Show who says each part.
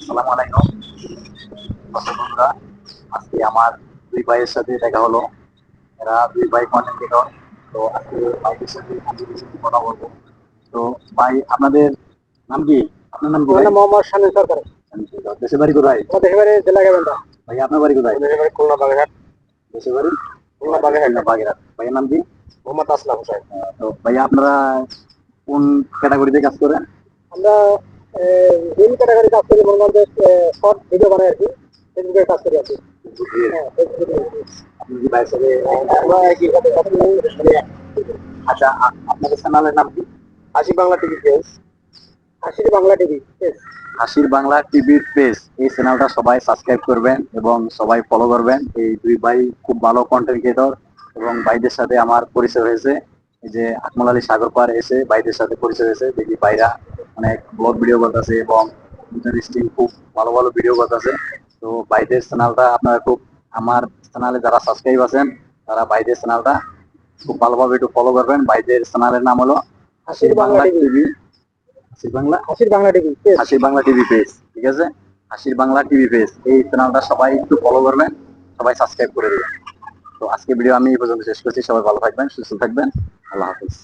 Speaker 1: আসসালামু আলাইকুম বন্ধুরা। আজকে আমার দুই ভাইয়ের সাথে দেখা হলো। এরা দুই ভাই কন্টেন্ট ক্রিয়েটর। তো আজকে ভাইদের সাথে কিছু কিছু কথা বলবো। তো ভাই, আপনাদের নাম কি? আপনার নাম কি
Speaker 2: আমার
Speaker 1: ভাই?
Speaker 2: নাম মোহাম্মদ শামীম সরকার।
Speaker 1: দেশের বাড়ি কোথায়?
Speaker 2: আমার দেশের বাড়ি জেলা গাইবান্ধা।
Speaker 1: ভাই আপনার বাড়ি কোথায়?
Speaker 2: আমার দেশের বাড়ি খুলনা বাগেরহাট।
Speaker 1: দেশের বাড়ি
Speaker 2: খুলনা বাগেরহাট।
Speaker 1: বাগেরহাট। ভাইয়ের নাম কি?
Speaker 2: মোহাম্মদ আসলাম হোসেন।
Speaker 1: তো ভাইয়া, আপনারা কোন ক্যাটাগরিতে কাজ করেন?
Speaker 2: আমরা তিন ক্যাটাগরি কাজ করি, মনে করেন শর্ট ভিডিও বানাই আর কি, ফেসবুকে কাজ করি আর কি। হ্যাঁ, ফেসবুকে।
Speaker 1: আপনি কি ভাইয়ের সাথে?
Speaker 2: আমরা একই সাথে কাজ করি।
Speaker 1: আচ্ছা, আপনাদের চ্যানেলের নাম কি?
Speaker 2: Ashik Bangla TV page. Ashik Bangla TV page.
Speaker 1: হাসির বাংলা টিভির পেজ, এই চ্যানেলটা সবাই সাবস্ক্রাইব করবেন এবং সবাই ফলো করবেন। এই দুই ভাই খুব ভালো কন্টেন্ট ক্রিয়েটর এবং ভাইদের সাথে আমার পরিচয় হয়েছে এই যে আকমল আলী সাগর পার এসে ভাইদের সাথে পরিচয় হয়েছে। দেখি ভাইরা অনেক ব্লগ ভিডিও করতেছে এবং ইন্টারেস্টিং খুব ভালো ভালো ভিডিও করতেছে। তো ভাইদের চ্যানেলটা আপনারা খুব, আমার চ্যানেলে যারা সাবস্ক্রাইব আছেন তারা ভাইদের চ্যানেলটা খুব ভালোভাবে একটু ফলো করবেন। ভাইদের চ্যানেলের নাম হলো হাসির বাংলা টিভি। হাসির বাংলা
Speaker 2: আশিক বাংলা টিভি পেজ।
Speaker 1: হাসির বাংলা টিভি পেজ, ঠিক আছে? হাসির বাংলা টিভি পেজ, এই চ্যানেলটা সবাই একটু ফলো করবেন, সবাই সাবস্ক্রাইব করে দেবেন। তো আজকে ভিডিও আমি এই পর্যন্ত শেষ করছি। সবাই ভালো থাকবেন, সুস্থ থাকবেন। আল্লাহ হাফিজ।